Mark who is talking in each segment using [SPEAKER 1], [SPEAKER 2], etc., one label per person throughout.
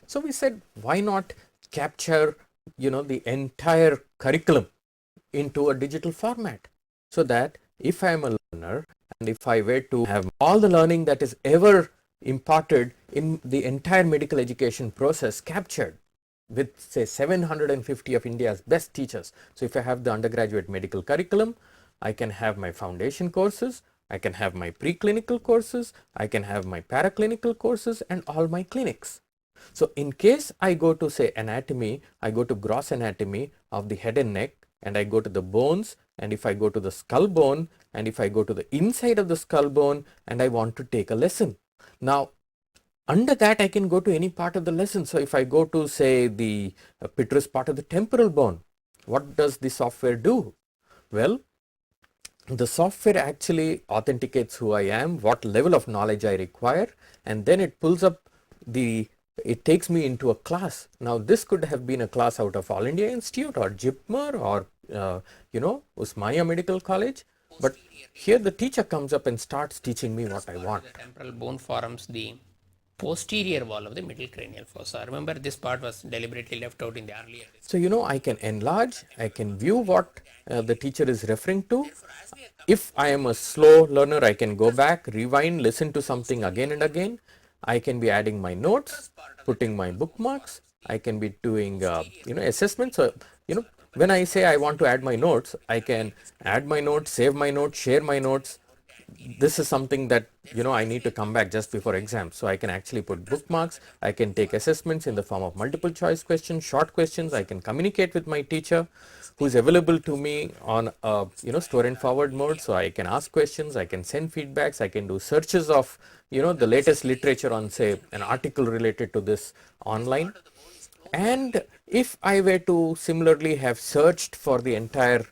[SPEAKER 1] So we said, why not capture, the entire curriculum into a digital format, so that if I am a learner and if I were to have all the learning that is ever imparted in the entire medical education process captured with say 750 of India's best teachers. So if I have the undergraduate medical curriculum, I can have my foundation courses, I can have my preclinical courses, I can have my paraclinical courses and all my clinics. So in case I go to say anatomy, I go to gross anatomy of the head and neck, and I go to the bones, and if I go to the skull bone, and if I go to the inside of the skull bone and I want to take a lesson. Now under that I can go to any part of the lesson. So if I go to say the petrous part of the temporal bone, what does the software do? Well, the software actually authenticates who I am, what level of knowledge I require, and then it pulls up it takes me into a class. Now this could have been a class out of All India Institute or JIPMER or Usmania Medical College, but here the teacher comes up and starts teaching me what I want.
[SPEAKER 2] The temporal bone forms the posterior wall of the middle cranial fossa. Remember, this part was deliberately left out in the earlier.
[SPEAKER 1] So I can enlarge, I can view what the teacher is referring to. If I am a slow learner, I can go back, rewind, listen to something again and again. I can be adding my notes, putting my bookmarks. I can be doing assessments. So when I say I want to add my notes, I can add my notes, save my notes, share my notes. This is something that I need to come back just before exam, so I can actually put bookmarks. I can take assessments in the form of multiple choice questions, short questions. I can communicate with my teacher who is available to me on a store and forward mode, so I can ask questions, I can send feedbacks, I can do searches of the latest literature on say an article related to this online. And if I were to similarly have searched for the entire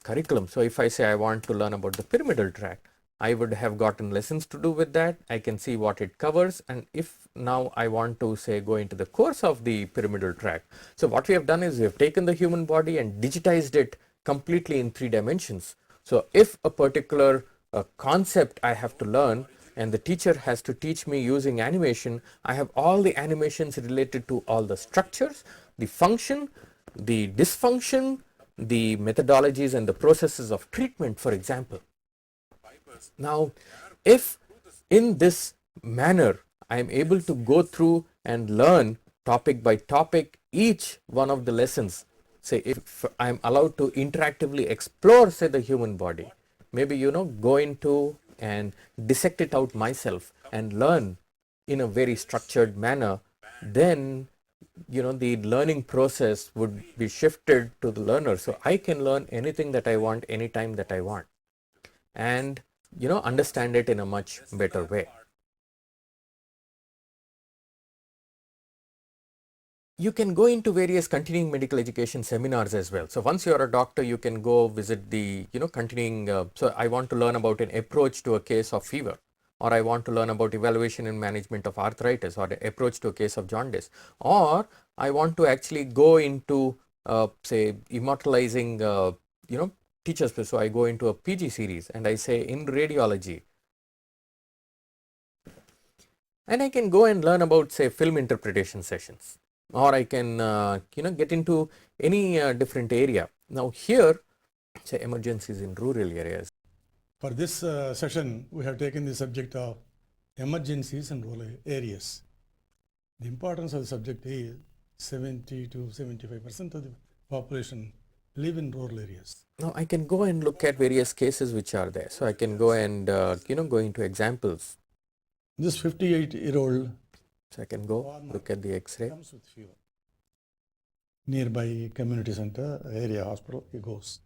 [SPEAKER 1] curriculum, so if I say I want to learn about the pyramidal tract, I would have gotten lessons to do with that. I can see what it covers, and if now I want to say go into the course of the pyramidal tract, so what we have done is we have taken the human body and digitized it completely in 3 dimensions. So if a particular concept I have to learn and the teacher has to teach me using animation, I have all the animations related to all the structures, the function, the dysfunction, the methodologies and the processes of treatment, for example. Now, if in this manner I am able to go through and learn topic by topic each one of the lessons, say if I am allowed to interactively explore say the human body, maybe go into and dissect it out myself and learn in a very structured manner, then the learning process would be shifted to the learner. So I can learn anything that I want anytime that I want, and understand it in a much better way. You can go into various continuing medical education seminars as well. So once you're a doctor, you can go visit the continuing, so I want to learn about an approach to a case of fever, or I want to learn about evaluation and management of arthritis, or the approach to a case of jaundice, or I want to actually go into say immortalizing teachers. So I go into a PG series and I say in radiology, and I can go and learn about say film interpretation sessions, or I can get into any different area. Now here, say emergencies in rural areas.
[SPEAKER 3] For this session, we have taken the subject of emergencies in rural areas. The importance of the subject is 70 to 75% of the population live in rural areas.
[SPEAKER 1] Now I can go and look at various cases which are there. So I can go and go into examples.
[SPEAKER 3] This 58-year-old,
[SPEAKER 1] so I can go look at the X-ray.
[SPEAKER 3] Comes with fever. Nearby community center, area hospital, he goes.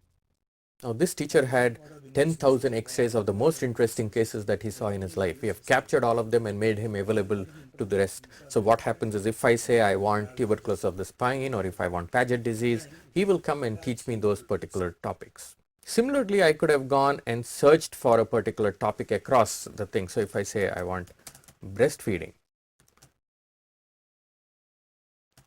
[SPEAKER 1] Now this teacher had 10,000 X-rays of the most interesting cases that he saw in his life. We have captured all of them and made him available to the rest. So what happens is, if I say I want tuberculosis of the spine, or if I want Paget disease, he will come and teach me those particular topics. Similarly, I could have gone and searched for a particular topic across the thing. So if I say I want breastfeeding,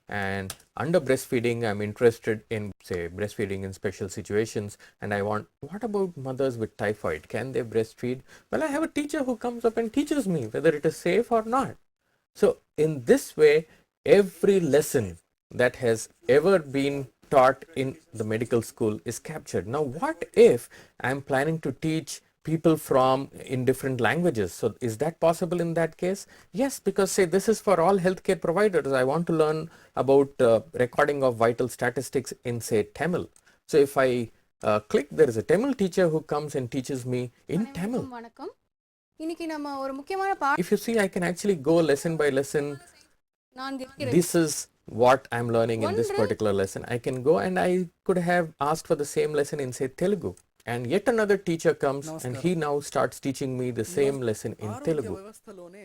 [SPEAKER 1] and under breastfeeding I'm interested in say breastfeeding in special situations, and I want, what about mothers with typhoid, can they breastfeed? Well, I have a teacher who comes up and teaches me whether it is safe or not. So in this way, every lesson that has ever been taught in the medical school is captured. Now, what if I'm planning to teach people from in different languages? So is that possible in that case? Yes, because say this is for all healthcare providers. I want to learn about recording of vital statistics in say Tamil. So if I click, there is a Tamil teacher who comes and teaches me in Tamil.
[SPEAKER 4] வணக்கம் இன்னைக்கு நம்ம ஒரு முக்கியமான
[SPEAKER 1] If you see, I can actually go lesson by lesson.
[SPEAKER 4] நான்
[SPEAKER 1] This is what I'm learning in this particular lesson. I can go and I could have asked for the same lesson in say Telugu, and yet another teacher comes and he now starts teaching me the same lesson in Telugu.
[SPEAKER 5] వ్యవస్థలోనే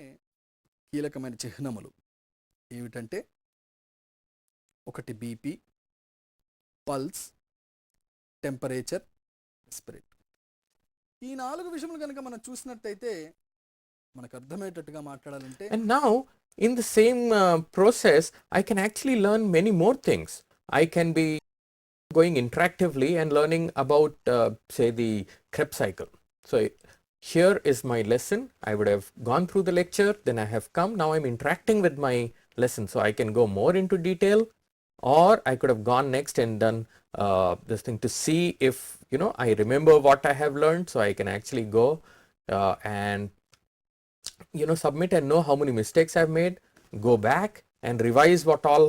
[SPEAKER 5] కీలకమైన చిహ్నములు ఏమిటంటే ఒకటి BP, pulse, temperature, respiratory. ఈ 4 విషయములు కనుక మనం చూసినట్టయితే మనకు అర్థమయ్యేటట్టుగా మాట్లాడాలంటే
[SPEAKER 1] And now in the same process, I can actually learn many more things. I can be going interactively and learning about say the Krebs cycle. So here is my lesson. I would have gone through the lecture, then I have come. Now I'm interacting with my lesson, so I can go more into detail, or I could have gone next and done this thing to see if I remember what I have learned. So I can actually go and submit and know how many mistakes I've made, go back and revise what all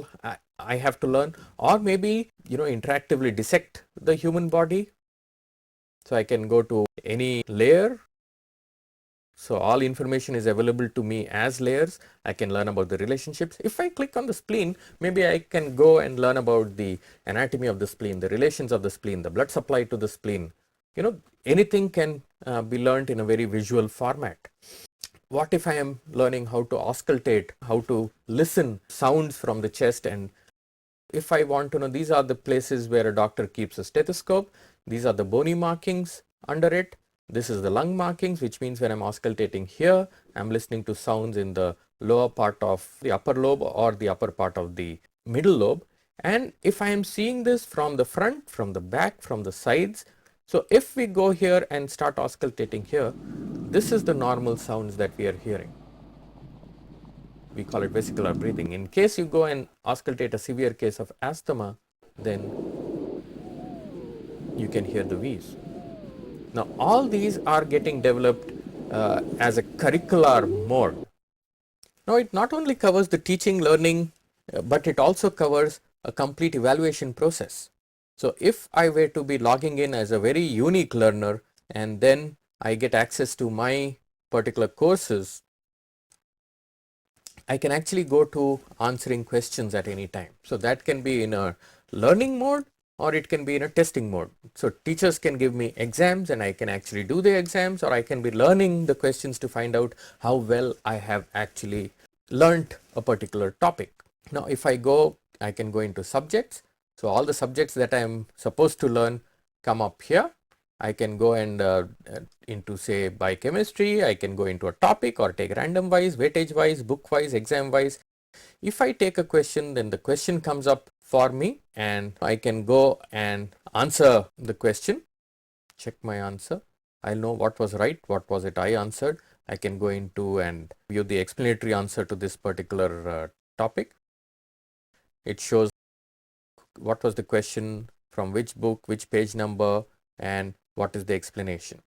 [SPEAKER 1] I have to learn, or maybe interactively dissect the human body. So I can go to any layer. So all information is available to me as layers. I can learn about the relationships. If I click on the spleen, maybe I can go and learn about the anatomy of the spleen, the relations of the spleen, the blood supply to the spleen. Anything can be learned in a very visual format. What if I am learning how to auscultate, how to listen sounds from the chest, and if I want to know, these are the places where a doctor keeps a stethoscope. These are the bony markings under it. This is the lung markings, which means when I'm auscultating here, I'm listening to sounds in the lower part of the upper lobe or the upper part of the middle lobe. And if I am seeing this from the front, from the back, from the sides, so if we go here and start auscultating here, this is the normal sounds that we are hearing. We call it vesicular breathing. In case you go and auscultate a severe case of asthma, then you can hear the wheeze. Now all these are getting developed as a curricular mode. Now it not only covers the teaching, learning, but it also covers a complete evaluation process. So if I were to be logging in as a very unique learner and then I get access to my particular courses, I can actually go to answering questions at any time. So that can be in a learning mode or it can be in a testing mode. So teachers can give me exams and I can actually do the exams, or I can be learning the questions to find out how well I have actually learnt a particular topic. Now if I go, I can go into subjects. So all the subjects that I am supposed to learn come up here. I can go and into say biochemistry, I can go into a topic or take random wise, weightage wise, book wise, exam wise. If I take a question, then the question comes up for me and I can go and answer the question, check my answer. I'll know what was right, what was it I answered. I can go into and view the explanatory answer to this particular topic. It shows what was the question, from which book, which page number, and what is the explanation.